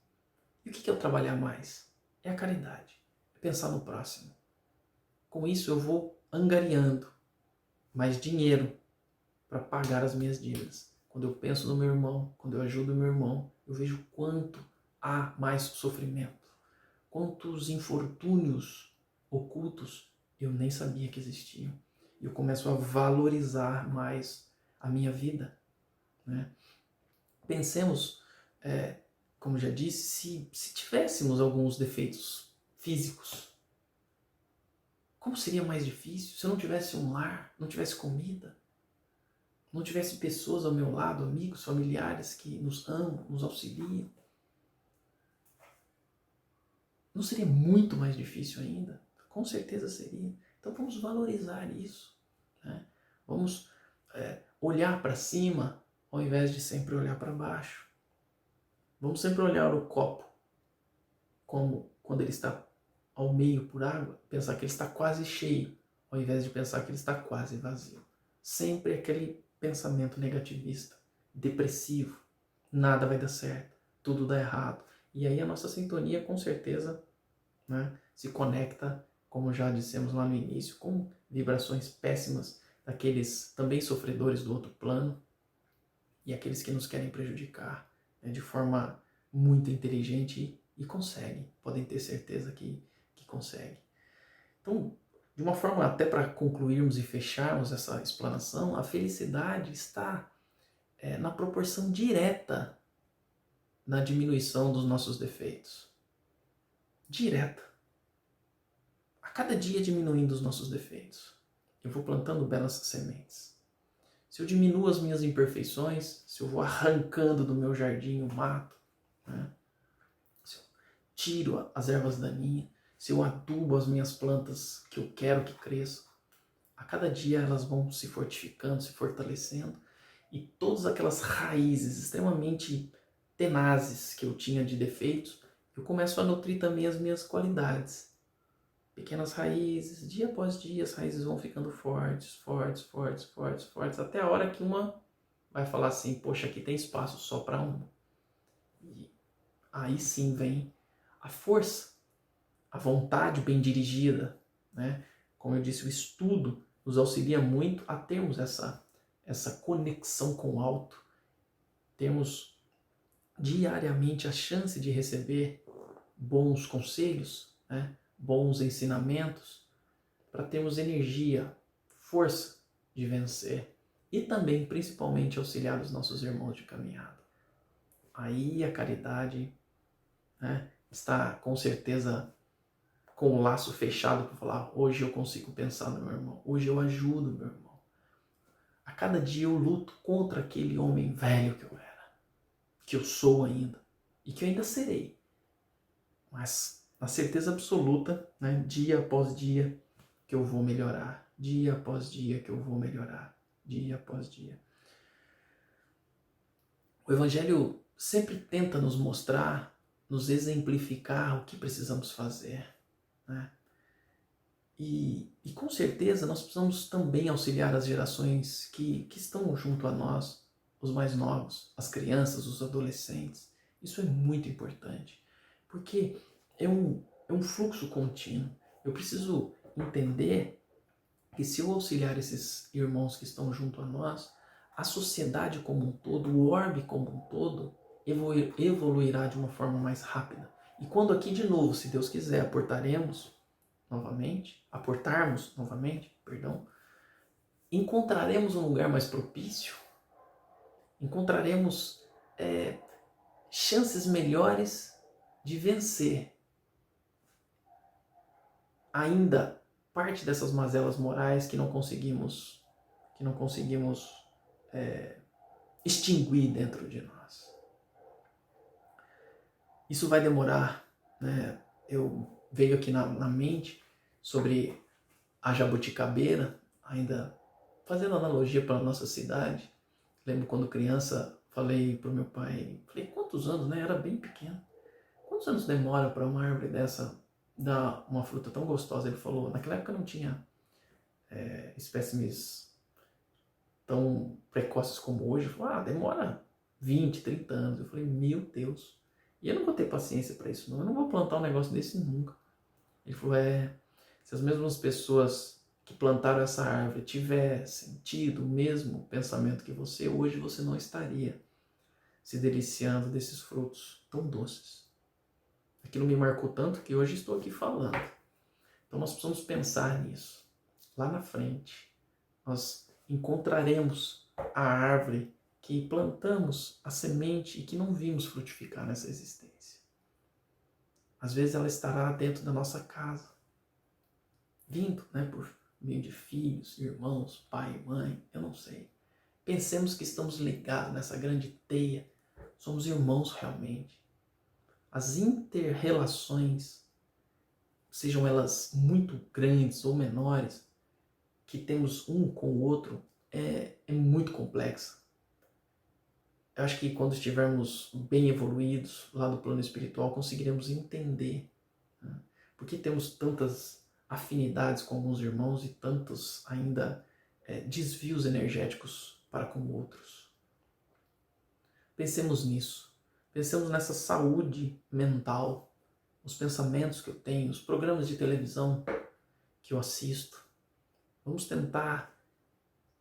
E o que é o trabalhar mais? É a caridade, é pensar no próximo. Com isso eu vou angariando mais dinheiro para pagar as minhas dívidas. Quando eu penso no meu irmão, quando eu ajudo o meu irmão, eu vejo quanto há mais sofrimento, quantos infortúnios ocultos eu nem sabia que existiam. E eu começo a valorizar mais a minha vida. Né? Pensemos, como já disse, se tivéssemos alguns defeitos físicos, como seria mais difícil se eu não tivesse um lar, não tivesse comida, não tivesse pessoas ao meu lado, amigos, familiares que nos amam, nos auxiliam? Não seria muito mais difícil ainda? Com certeza seria. Então vamos valorizar isso. Né? Vamos olhar para cima ao invés de sempre olhar para baixo. Vamos sempre olhar o copo como quando ele está ao meio por água, pensar que ele está quase cheio, ao invés de pensar que ele está quase vazio. Sempre aquele pensamento negativista, depressivo, nada vai dar certo, tudo dá errado. E aí a nossa sintonia com certeza, né, se conecta, como já dissemos lá no início, com vibrações péssimas daqueles também sofredores do outro plano e aqueles que nos querem prejudicar, né, de forma muito inteligente e conseguem, podem ter certeza que conseguem. Então, de uma forma até para concluirmos e fecharmos essa explanação, a felicidade está na proporção direta na diminuição dos nossos defeitos. Direta. A cada dia diminuindo os nossos defeitos, eu vou plantando belas sementes. Se eu diminuo as minhas imperfeições, se eu vou arrancando do meu jardim o mato, né? Se eu tiro as ervas daninhas, se eu adubo as minhas plantas que eu quero que cresçam, a cada dia elas vão se fortificando, se fortalecendo, e todas aquelas raízes extremamente tenazes que eu tinha de defeitos, eu começo a nutrir também as minhas qualidades. Pequenas raízes, dia após dia as raízes vão ficando fortes, fortes, fortes, fortes, fortes, até a hora que uma vai falar assim, poxa, aqui tem espaço só para um. E aí sim vem a força, a vontade bem dirigida, né? Como eu disse, o estudo nos auxilia muito a termos essa conexão com o alto, termos diariamente a chance de receber bons conselhos, né? Bons ensinamentos, para termos energia, força de vencer e também, principalmente, auxiliar os nossos irmãos de caminhada. Aí a caridade, né, está com certeza com o laço fechado para falar, hoje eu consigo pensar no meu irmão, hoje eu ajudo meu irmão. A cada dia eu luto contra aquele homem velho que eu era, que eu sou ainda e que eu ainda serei. Mas na certeza absoluta, né, dia após dia, que eu vou melhorar. Dia após dia que eu vou melhorar. Dia após dia. O Evangelho sempre tenta nos mostrar, nos exemplificar o que precisamos fazer, né? E com certeza nós precisamos também auxiliar as gerações que estão junto a nós, os mais novos, as crianças, os adolescentes. Isso é muito importante, porque é um fluxo contínuo. Eu preciso entender que se eu auxiliar esses irmãos que estão junto a nós, a sociedade como um todo, o orbe como um todo, evoluirá de uma forma mais rápida. E quando aqui de novo, se Deus quiser, aportarmos novamente, encontraremos um lugar mais propício, encontraremos chances melhores de vencer ainda parte dessas mazelas morais que não conseguimos extinguir dentro de nós. Isso vai demorar, né? Eu veio aqui na mente sobre a jabuticabeira, ainda fazendo analogia para a nossa cidade. Lembro quando criança, falei para o meu pai, falei, quantos anos, né? Era bem pequeno. Quantos anos demora para uma árvore dessa dar uma fruta tão gostosa? Ele falou, naquela época não tinha espécimes tão precoces como hoje. Ele falou, demora 20, 30 anos. Eu falei, meu Deus. E eu não vou ter paciência para isso não. Eu não vou plantar um negócio desse nunca. Ele falou, se as mesmas pessoas que plantaram essa árvore tivessem tido o mesmo pensamento que você, hoje você não estaria se deliciando desses frutos tão doces. Aquilo me marcou tanto que hoje estou aqui falando. Então nós precisamos pensar nisso. Lá na frente, nós encontraremos a árvore que plantamos a semente e que não vimos frutificar nessa existência. Às vezes ela estará dentro da nossa casa, vindo, né, por meio de filhos, irmãos, pai, mãe, eu não sei. Pensemos que estamos ligados nessa grande teia, somos irmãos realmente. As inter-relações, sejam elas muito grandes ou menores, que temos um com o outro, é muito complexa. Eu acho que quando estivermos bem evoluídos lá no plano espiritual, conseguiremos entender, né, por que temos tantas afinidades com alguns irmãos e tantos ainda desvios energéticos para com outros. Pensemos nisso. Pensemos nessa saúde mental, os pensamentos que eu tenho, os programas de televisão que eu assisto. Vamos tentar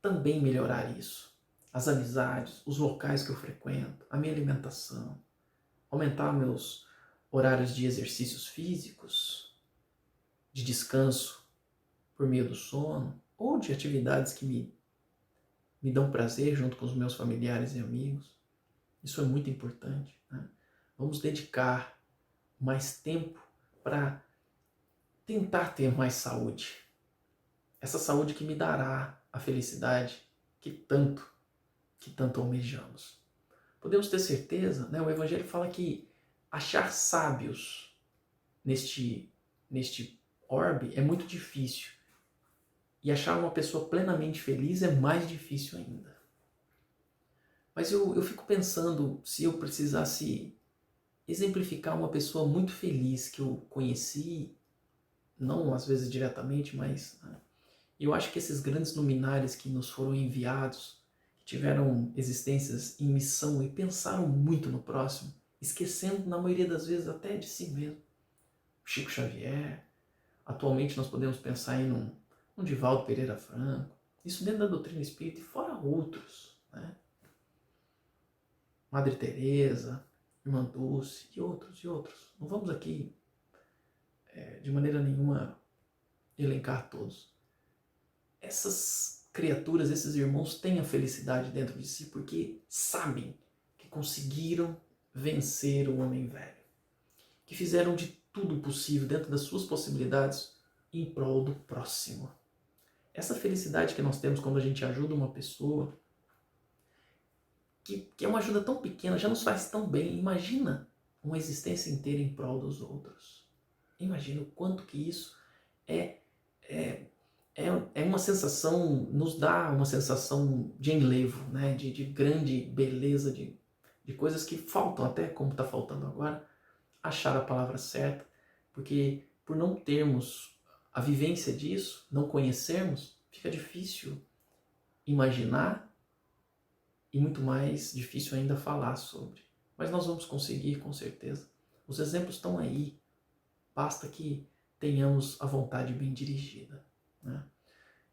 também melhorar isso. As amizades, os locais que eu frequento, a minha alimentação, aumentar meus horários de exercícios físicos, de descanso por meio do sono, ou de atividades que me dão prazer junto com os meus familiares e amigos. Isso é muito importante, né? Vamos dedicar mais tempo para tentar ter mais saúde. Essa saúde que me dará a felicidade que tanto almejamos. Podemos ter certeza, né? O Evangelho fala que achar sábios neste orbe é muito difícil. E achar uma pessoa plenamente feliz é mais difícil ainda. Mas eu fico pensando se eu precisasse exemplificar uma pessoa muito feliz que eu conheci, não às vezes diretamente, mas eu acho que esses grandes luminares que nos foram enviados, que tiveram existências em missão e pensaram muito no próximo, esquecendo na maioria das vezes até de si mesmo. Chico Xavier, atualmente nós podemos pensar em um Divaldo Pereira Franco, isso dentro da doutrina espírita e fora outros, né? Madre Teresa, Irmã Dulce e outros e outros. Não vamos aqui de maneira nenhuma elencar todos. Essas criaturas, esses irmãos têm a felicidade dentro de si porque sabem que conseguiram vencer o homem velho, que fizeram de tudo possível dentro das suas possibilidades em prol do próximo. Essa felicidade que nós temos quando a gente ajuda uma pessoa, que é uma ajuda tão pequena, já nos faz tão bem. Imagina uma existência inteira em prol dos outros. Imagina o quanto que isso é uma sensação, nos dá uma sensação de enlevo, né? de grande beleza, de coisas que faltam até, como está faltando agora, achar a palavra certa, porque por não termos a vivência disso, não conhecermos, fica difícil imaginar e muito mais difícil ainda falar sobre. Mas nós vamos conseguir, com certeza. Os exemplos estão aí, basta que tenhamos a vontade bem dirigida, né?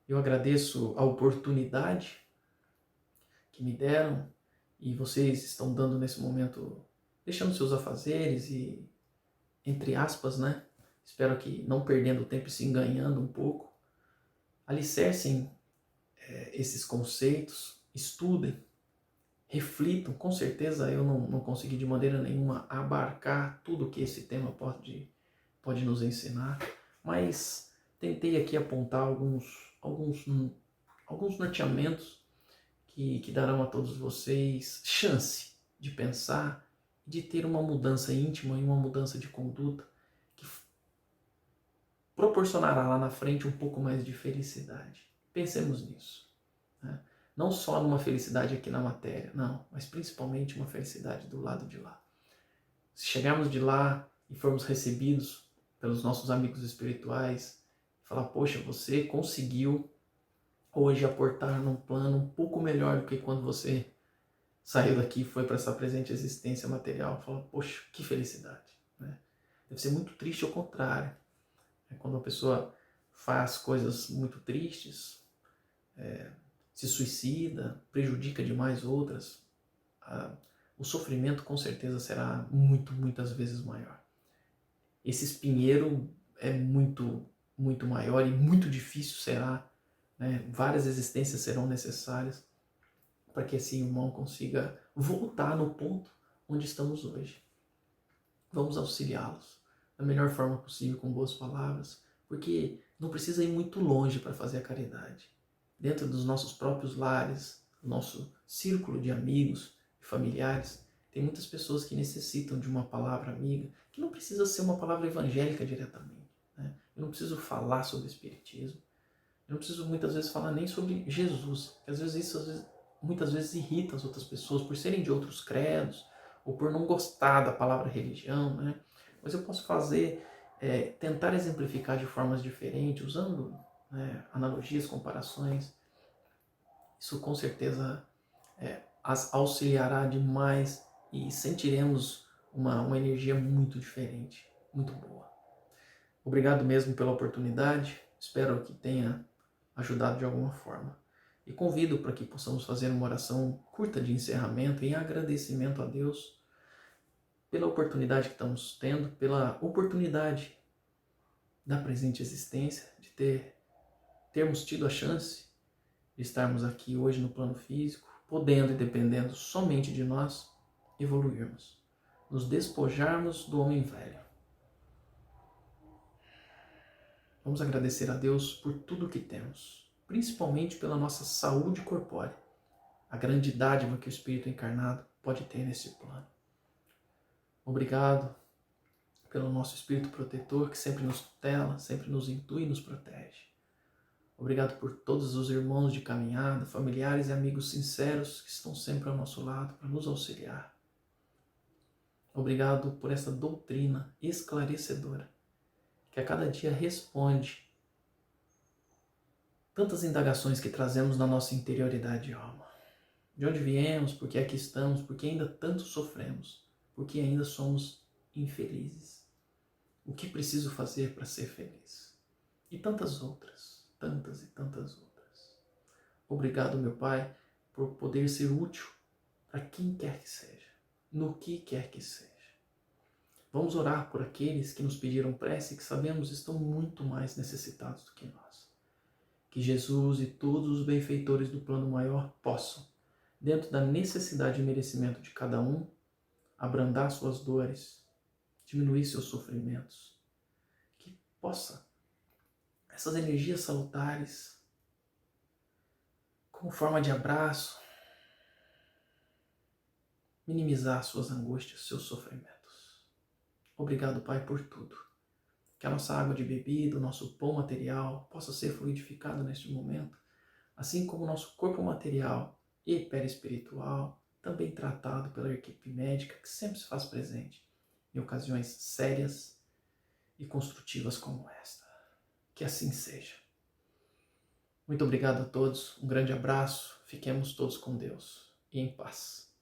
Eu agradeço a oportunidade que me deram e vocês estão dando nesse momento, deixando seus afazeres e, entre aspas, né? Espero que não perdendo tempo e se enganando um pouco, alicercem esses conceitos, estudem, reflitam. Com certeza eu não consegui de maneira nenhuma abarcar tudo que esse tema pode nos ensinar, mas tentei aqui apontar alguns norteamentos que darão a todos vocês chance de pensar, de ter uma mudança íntima e uma mudança de conduta que proporcionará lá na frente um pouco mais de felicidade. Pensemos nisso, né? Não só numa felicidade aqui na matéria, não, mas principalmente uma felicidade do lado de lá. Se chegarmos de lá e formos recebidos pelos nossos amigos espirituais, falar, poxa, você conseguiu hoje aportar num plano um pouco melhor do que quando você saiu daqui e foi para essa presente existência material. Fala, poxa, que felicidade, né? Deve ser muito triste ao contrário. Quando a pessoa faz coisas muito tristes, se suicida, prejudica demais outras, o sofrimento com certeza será muitas vezes maior. Esse espinheiro é muito maior e muito difícil será, né? Várias existências serão necessárias para que esse irmão consiga voltar no ponto onde estamos hoje. Vamos auxiliá-los da melhor forma possível, com boas palavras, porque não precisa ir muito longe para fazer a caridade. Dentro dos nossos próprios lares, nosso círculo de amigos e familiares, tem muitas pessoas que necessitam de uma palavra amiga, que não precisa ser uma palavra evangélica diretamente, né? Eu não preciso falar sobre espiritismo, eu não preciso muitas vezes falar nem sobre Jesus, porque às vezes isso muitas vezes irrita as outras pessoas por serem de outros credos, ou por não gostar da palavra religião, né? Mas eu posso tentar exemplificar de formas diferentes, usando, né, analogias, comparações. Isso com certeza as auxiliará demais e sentiremos uma energia muito diferente, muito boa. Obrigado mesmo pela oportunidade, espero que tenha ajudado de alguma forma. E convido para que possamos fazer uma oração curta de encerramento em agradecimento a Deus pela oportunidade que estamos tendo, pela oportunidade da presente existência, de termos tido a chance de estarmos aqui hoje no plano físico, podendo e dependendo somente de nós, evoluirmos, nos despojarmos do homem velho. Vamos agradecer a Deus por tudo que temos, principalmente pela nossa saúde corpórea, a grande dádiva que o Espírito encarnado pode ter nesse plano. Obrigado pelo nosso Espírito protetor que sempre nos tutela, sempre nos intui e nos protege. Obrigado por todos os irmãos de caminhada, familiares e amigos sinceros que estão sempre ao nosso lado para nos auxiliar. Obrigado por essa doutrina esclarecedora que a cada dia responde tantas indagações que trazemos na nossa interioridade e alma. de onde viemos, por que aqui estamos, por que ainda tanto sofremos, por que ainda somos infelizes. O que preciso fazer para ser feliz? E tantas outras, tantas e tantas outras. Obrigado, meu Pai, por poder ser útil para quem quer que seja, no que quer que seja. Vamos orar por aqueles que nos pediram prece e que sabemos estão muito mais necessitados do que nós. Que Jesus e todos os benfeitores do plano maior possam, dentro da necessidade e merecimento de cada um, abrandar suas dores, diminuir seus sofrimentos. Que possa essas energias salutares, como forma de abraço, minimizar suas angústias, seus sofrimentos. Obrigado, Pai, por tudo. Que a nossa água de bebida, o nosso pão material possa ser fluidificado neste momento, assim como o nosso corpo material e perispiritual, também tratado pela equipe médica que sempre se faz presente em ocasiões sérias e construtivas como esta. Que assim seja. Muito obrigado a todos, um grande abraço, fiquemos todos com Deus e em paz.